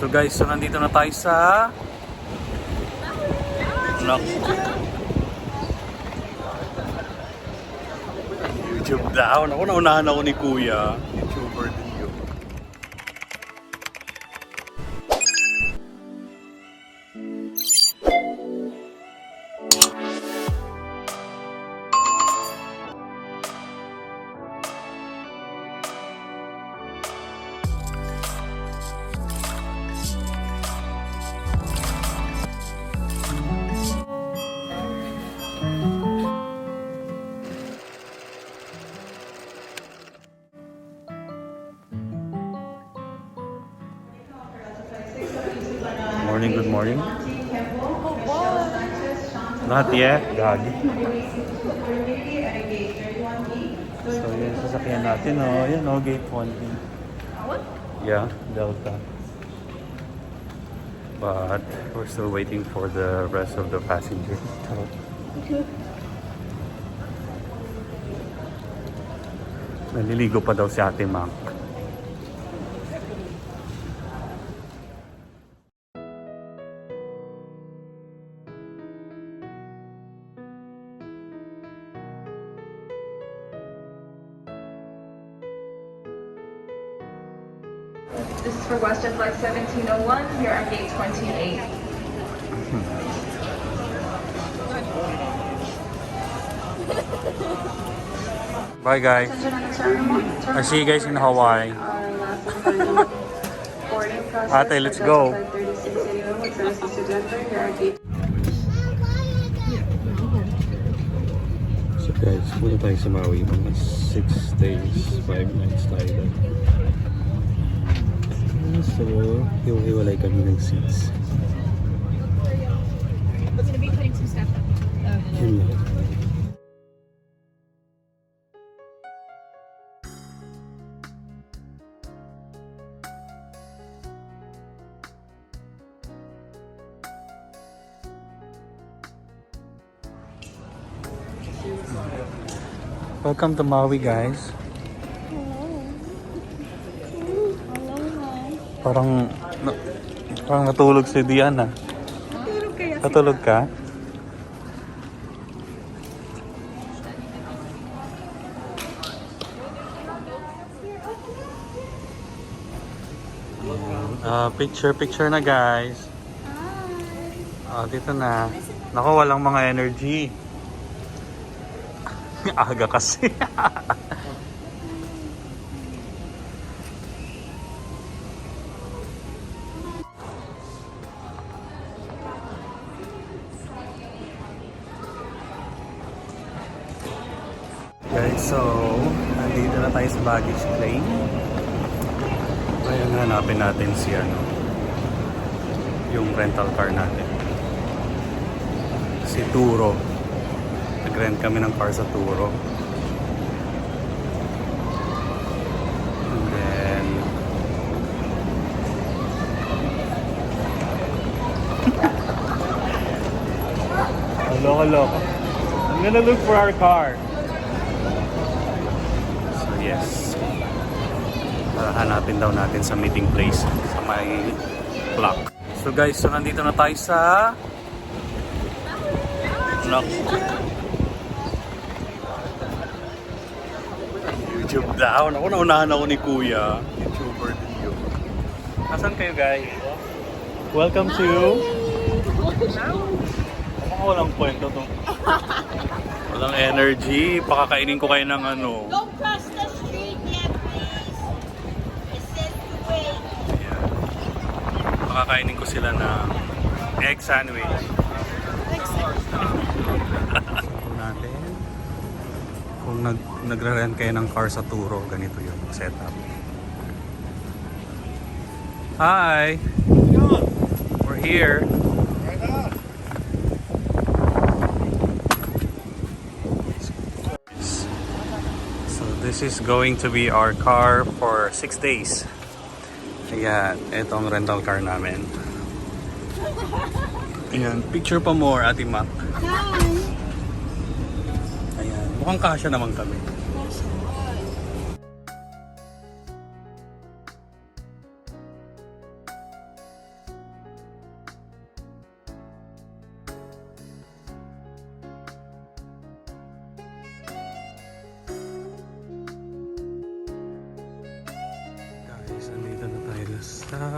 So guys, so nandito na tayo sa YouTube down. Ako naunahan ako ni Kuya. YouTuber din yun. Morning, good morning. Not yet, gagi. So yun, sasakyan natin, oh. Yan, oh, gate 1B. Yeah, Delta. But we're still waiting for the rest of the passengers. Naliligo pa daw si Ate Mac. This is for Western Flight 1701. Here on gate 28. Bye guys. I see you guys in Hawaii. Ate, let's go. So guys, muna tayo sa Maui. Mga 6 days, 5 nights tayo. So, hiwalay kami ng seats. We're gonna be putting some stuff up. Yun lang. Welcome to Maui, guys. Parang natulog si Diana. Natulog kaya? Natulog ka? Picture na guys. Dito na. Naku, walang mga energy. Aga kasi. Guys, so nandito na tayo sa baggage claim. Ayan, hanapin natin si yung rental car natin. Si Turo. Nag-rent kami ng car sa Turo. And then hello. I'm gonna look for our car. Yes. Hanapin daw natin sa meeting place sa may clock. So guys, so nandito na tayo sa YouTube down. Ako naunahan ako ni Kuya. YouTuber din yun. Asan kayo guys? Welcome to walang kwento to. Walang energy. Pakakainin ko kayo ng ano. Don't cross the street yet, please. It says to wait. Ayan. Pakakainin ko sila ng egg sandwich. Natin. Kung nagre-rent kayo ng car sa Turo, ganito yung setup. Hi! We're here. This is going to be our car for 6 days. Ayan, ito ang rental car namin. Ayan, picture pa more, Ate Mac. Ayan, mukhang kasya naman kami.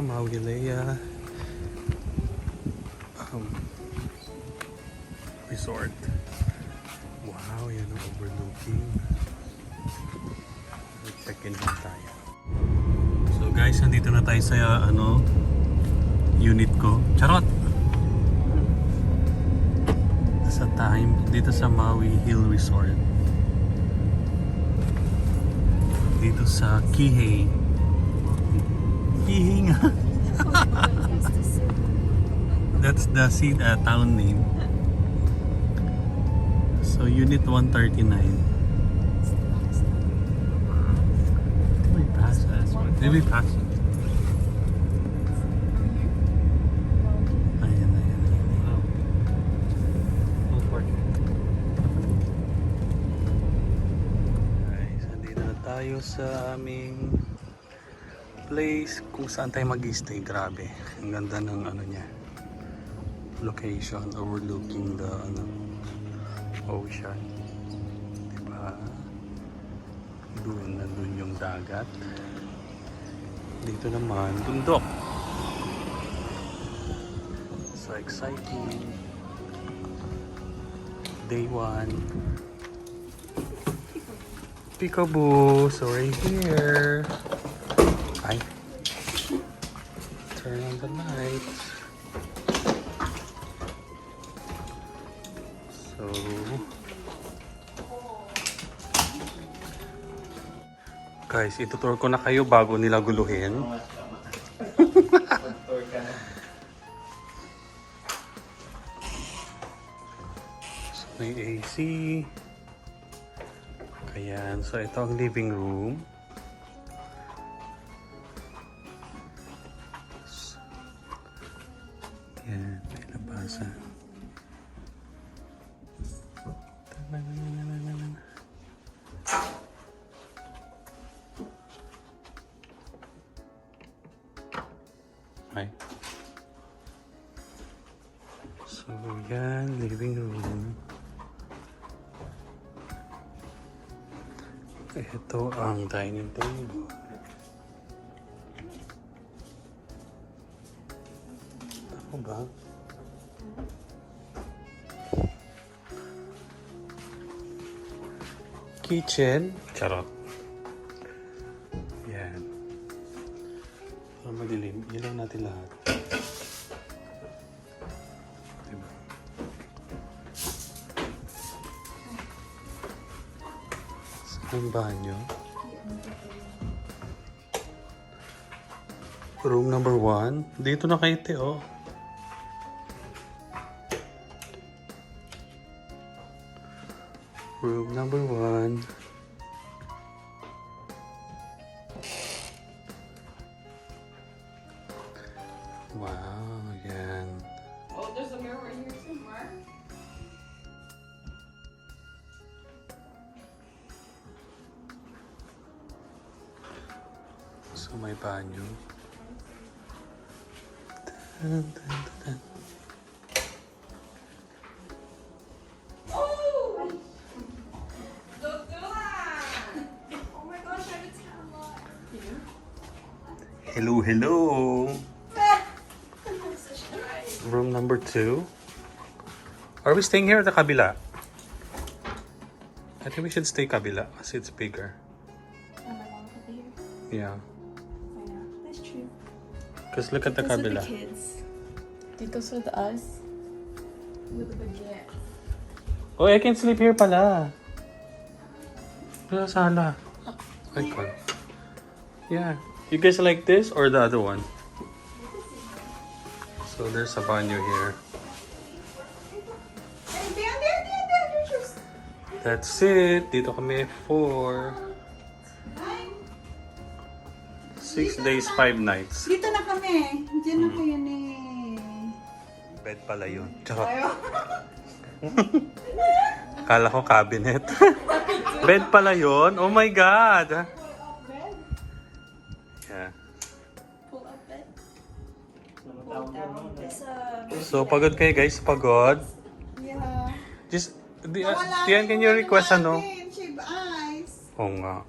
Maui Resort. Wow, yan ang overlooking. Check-in lang tayo. So guys, nandito na tayo sa unit ko. Charot! Sa time, dito sa Maui Hill Resort. Dito sa Kihei. Kihei nga. That's the town name. So unit 139. Did we pass that? Did we pass it? Ayan. Guys, andito na tayo sa aming place kung saan tayo mag-stay. Grabe, ang ganda ng niya, location overlooking the ocean, diba? Nandun yung dagat, dito naman bundok. So exciting. Day 1. Peekaboo, so right here. Ay, turn on the lights. So, guys, itutur ko na kayo bago nila guluhin. So, may AC. Ayan, so ito ang living room. Ayan, may labasan. Hi. So yan, living room. Ito ang dining table. Ako ba? Kitchen. Charot. Yan. Para madilim. Ilaw natin lahat. Diba? Saan banyo? Room number 1. Dito na kayo, te, oh. Room number 1. Wow, yan. Oh, there's a mirror right here somewhere. So may banyo. Dun, dun, dun, dun. Hello, hello. Room number 2. Are we staying here at the kabila? I think we should stay kabila kasi it's bigger. Yeah. That's true. Because look at the Those are kabila. the kids. Those are the us. With the baguette. Oh, I can sleep here pala. Sa sala. Ay, cool. Yeah. You guys like this or the other one? So there's a banyo here. That's it. Dito kami 4. 6 days, 5 nights. Dito na kami. Diyan na kayo ni... Bed pala yun. Charot. Akala ko cabinet. Bed pala yun? Oh my God! Yeah. Pull up bed. So, pagod kayo guys? Pagod? Yeah. Just, Tian, can you request ano? Shave eyes. Oo nga.